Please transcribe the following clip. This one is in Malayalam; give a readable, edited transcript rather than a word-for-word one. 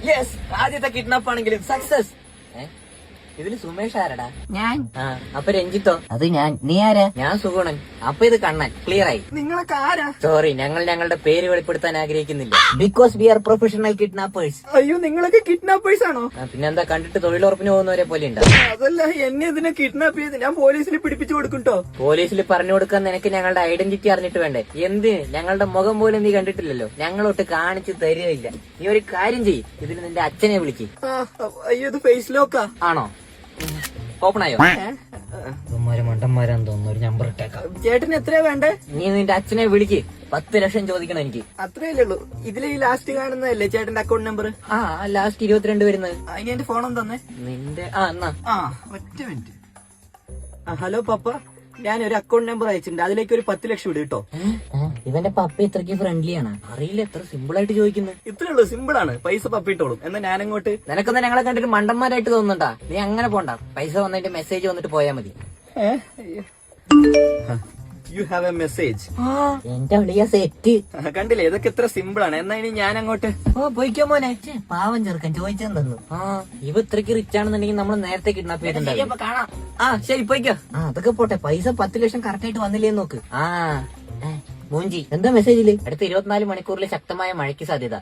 യെസ്, ആദ്യത്തെ കിഡ്നാപ്പ് ആണെങ്കിലും സക്സസ്. ഇതില് സുമേഷ് ആരടാ? ഞാൻ. അപ്പൊ രഞ്ജിത്തോ? അത് ഞാൻ. നീ ആരാ? ഞാൻ സുഗുണൻ. അപ്പൊ ഇത് കണ്ണൻ. ക്ലിയർ ആയി. നിങ്ങളൊക്കെ ആരാ? സോറി, ഞങ്ങൾ ഞങ്ങളുടെ പേര് വെളിപ്പെടുത്താൻ ആഗ്രഹിക്കുന്നില്ല. Because we are professional kidnappers. അയ്യോ, നിങ്ങളൊക്കെ കിഡ്നാപ്പേഴ്സ് ആണോ? പിന്നെന്താ, കണ്ടിട്ട് തൊഴിലുറപ്പിന് പോകുന്നവരെ പോലെ ഉണ്ട്. അതല്ല, എന്നെ ഇതിനെ കിഡ്നാപ്പ് ചെയ്ത് ഞാൻ പോലീസിൽ പിടിപ്പിച്ചു കൊടുക്കുട്ടോ. പോലീസിൽ പറഞ്ഞു കൊടുക്കാൻ നിനക്ക് ഞങ്ങളുടെ ഐഡന്റിറ്റി അറിഞ്ഞിട്ട് വേണ്ടേ? എന്തിന്? ഞങ്ങളുടെ മുഖം പോലും നീ കണ്ടിട്ടില്ലല്ലോ. ഞങ്ങളൊട്ട് കാണിച്ചു തരികയില്ല. നീ ഒരു കാര്യം ചെയ്യ്, ഇതിന് നിന്റെ അച്ഛനെ വിളിക്ക്. അയ്യോ, ഇത് ഫേസ് ലോക്കാ. ആണോ? ഓപ്പൺ ആയോ? മണ്ടന്മാരാന്ന് തോന്നുന്നു. ഒരു നമ്പർ ഇട്ടേക്കാം. ചേട്ടന് എത്രയാ വേണ്ടേ? നീ നിന്റെ അച്ഛനെ വിളിക്ക്. 10 ലക്ഷം ചോദിക്കണം എനിക്ക്. അത്രയല്ലേ ഉള്ളൂ. ഇതില് ഈ ലാസ്റ്റ് കാണുന്നതല്ലേ ചേട്ടന്റെ അക്കൗണ്ട് നമ്പർ? ലാസ്റ്റ് 22 വരുന്നത്. അതിന് എന്റെ ഫോൺ തന്നെ. നിന്റെ എന്നാ ഒറ്റ മിനിറ്റ്. ഹലോ പപ്പ, ഞാൻ ഒരു അക്കൗണ്ട് നമ്പർ അയച്ചിട്ടുണ്ട്. അതിലേക്ക് ഒരു 10 ലക്ഷം ഇട് കേട്ടോ. ഇവന്റെ പപ്പ ഇത്രയ്ക്ക് ഫ്രണ്ട്ലിയാണ്. അറിയില്ല, എത്ര സിമ്പിൾ ആയിട്ട് ചോദിക്കുന്നത്. ഇത്രേ ഉള്ളൂ, സിമ്പിൾ ആണ്. പൈസ പപ്പ ഇട്ടോളും. എന്നാ ഞാനങ്ങോട്ട്. നിനക്കൊന്ന് ഞങ്ങളെ കണ്ടിട്ട് മണ്ടന്മാരായിട്ട് തോന്നുന്നുണ്ടാ? നീ അങ്ങനെ പോണ്ട. പൈസ വന്നിട്ട് മെസ്സേജ് വന്നിട്ട് പോയാ മതി. You have A message. എന്റെ വിളിയ സെറ്റ്. കണ്ടില്ലേ, ഇതൊക്കെ എത്ര സിമ്പിൾ ആണ്. എന്നാ ഇനി ഞാൻ അങ്ങോട്ട്. പോയിക്കോ മോനെ. പാവം ചെറുക്കൻ ചോദിച്ചാൽ തന്നു. ഇവ ഇത്രയ്ക്ക് റിച്ച് ആണെന്നുണ്ടെങ്കിൽ നമ്മൾ നേരത്തെ കിഡ്നാപ്പ് ചെയ്തിട്ടുണ്ടാവും. കാണാം. ശരി, പോയിക്കോ. അതൊക്കെ പോട്ടെ, പൈസ 10 ലക്ഷം കറക്റ്റ് ആയിട്ട് വന്നില്ലേന്ന് നോക്ക്. മൂഞ്ചി. എന്താ മെസ്സേജില്? അടുത്ത 24 മണിക്കൂറിൽ ശക്തമായ മഴയ്ക്ക് സാധ്യത.